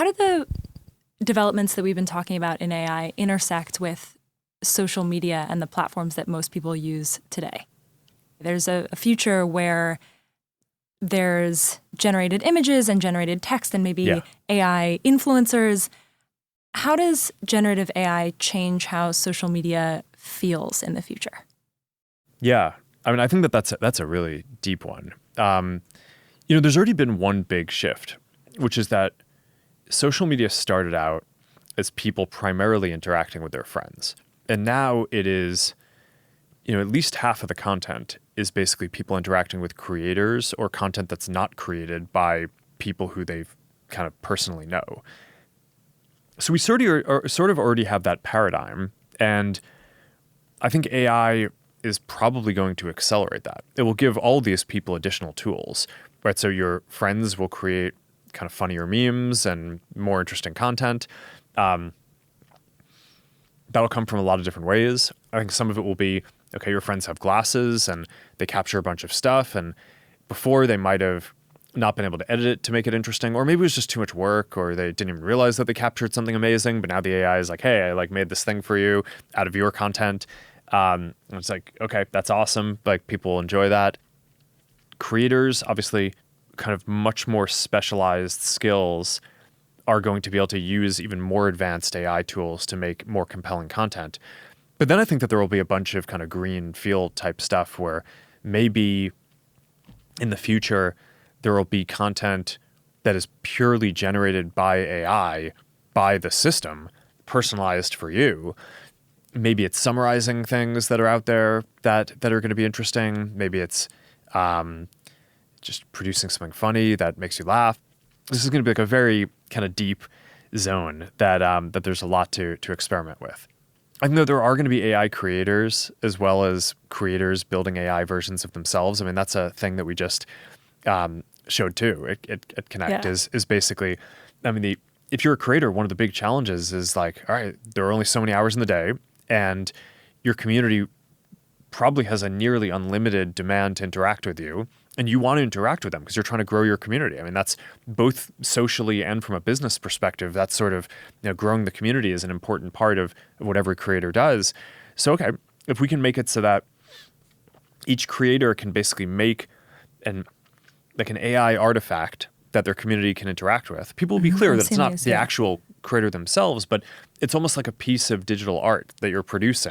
How do the developments that we've been talking about in AI intersect with social media and the platforms that most people use today? There's a future where there's generated images and generated text and maybe AI influencers. How does generative AI change how social media feels in the future? Yeah, I mean, I think that's a really deep one. There's already been one big shift, which is that social media started out as people primarily interacting with their friends. And now it is, at least half of the content is basically people interacting with creators or content that's not created by people who they kind of personally know. So we sort of already have that paradigm. And I think AI is probably going to accelerate that. It will give all these people additional tools, right? So your friends will create kind of funnier memes and more interesting content. That'll come from a lot of different ways. I think some of it will be, okay, your friends have glasses and they capture a bunch of stuff. And before they might have not been able to edit it to make it interesting, or maybe it was just too much work, or they didn't even realize that they captured something amazing. But now the AI is like, hey, I made this thing for you out of your content. And it's like, okay, that's awesome. People enjoy that. Creators, obviously, kind of much more specialized skills are going to be able to use even more advanced AI tools to make more compelling content. But then I think that there will be a bunch of kind of green field type stuff where maybe in the future there will be content that is purely generated by AI, by the system, personalized for you. Maybe it's summarizing things that are out there that are going to be interesting. Maybe it's just producing something funny that makes you laugh. This is going to be a very kind of deep zone that there's a lot to experiment with. I think that there are going to be AI creators as well as creators building AI versions of themselves. I mean, that's a thing that we just showed too at Connect is basically, I mean, if you're a creator, one of the big challenges is all right, there are only so many hours in the day and your community probably has a nearly unlimited demand to interact with you. And you want to interact with them because you're trying to grow your community. I mean, that's both socially and from a business perspective. That's sort of, growing the community is an important part of what every creator does. So, okay, if we can make it so that each creator can basically make an AI artifact that their community can interact with, people will be clear that it's not the actual creator themselves, but it's almost like a piece of digital art that you're producing.